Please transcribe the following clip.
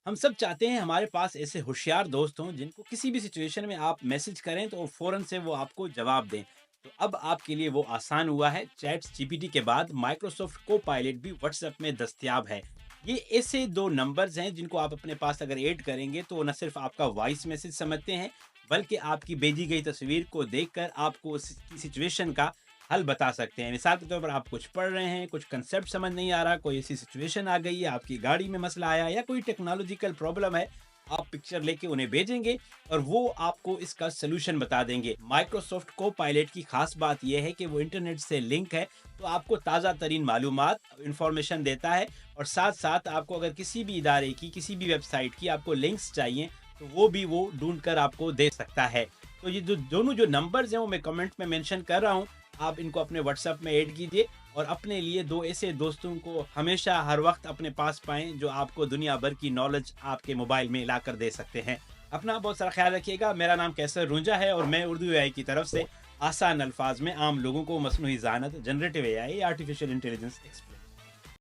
हम सब चाहते हैं हमारे पास ऐसे होशियार दोस्त हों जिनको किसी भी सिचुएशन में आप मैसेज करें तो फौरन से वो आपको जवाब दें। तो अब आपके लिए वो आसान हुआ है। चैट जीपीटी के बाद माइक्रोसॉफ्ट को पायलट भी व्हाट्सएप में दस्तयाब है। ये ऐसे दो नंबर्स हैं जिनको आप अपने पास अगर ऐड करेंगे तो न सिर्फ आपका वॉइस मैसेज समझते हैं, बल्कि आपकी भेजी गई तस्वीर को देखकर आपको उस सिचुएशन का हल बता सकते हैं। मिसाल के तौर पर आप कुछ पढ़ रहे हैं, कुछ कंसेप्ट समझ नहीं आ रहा, कोई ऐसी सिचुएशन आ गई है, आपकी गाड़ी में मसला आया या कोई टेक्नोलॉजिकल प्रॉब्लम है, आप पिक्चर लेके उन्हें भेजेंगे और वो आपको इसका सॉल्यूशन बता देंगे। माइक्रोसॉफ्ट को पायलट की खास बात यह है कि वो इंटरनेट से लिंक है, तो आपको ताज़ा तरीन मालूमात, इंफॉर्मेशन देता है और साथ-साथ आपको अगर किसी भी इदारे की, किसी भी वेबसाइट की आपको लिंक्स चाहिए, तो वो भी वो ढूँढ कर आपको दे सकता है। तो ये जो दोनों जो नंबर्स हैं वो मैं कमेंट में मेंशन कर रहा हूँ। आप इनको अपने व्हाट्सएप में ऐड कीजिए और अपने लिए 2 ऐसे दोस्तों को हमेशा हर वक़्त अपने पास पाएँ जो आपको दुनिया भर की नॉलेज आपके मोबाइल में लाकर दे सकते हैं। अपना बहुत सारा ख़्याल रखिएगा। मेरा नाम कैसर रूंजा है और मैं उर्दू एआई की तरफ से आसान अल्फ़ाज़ में आम लोगों को मसनूई ज़हानत, generative AI, artificial intelligence explain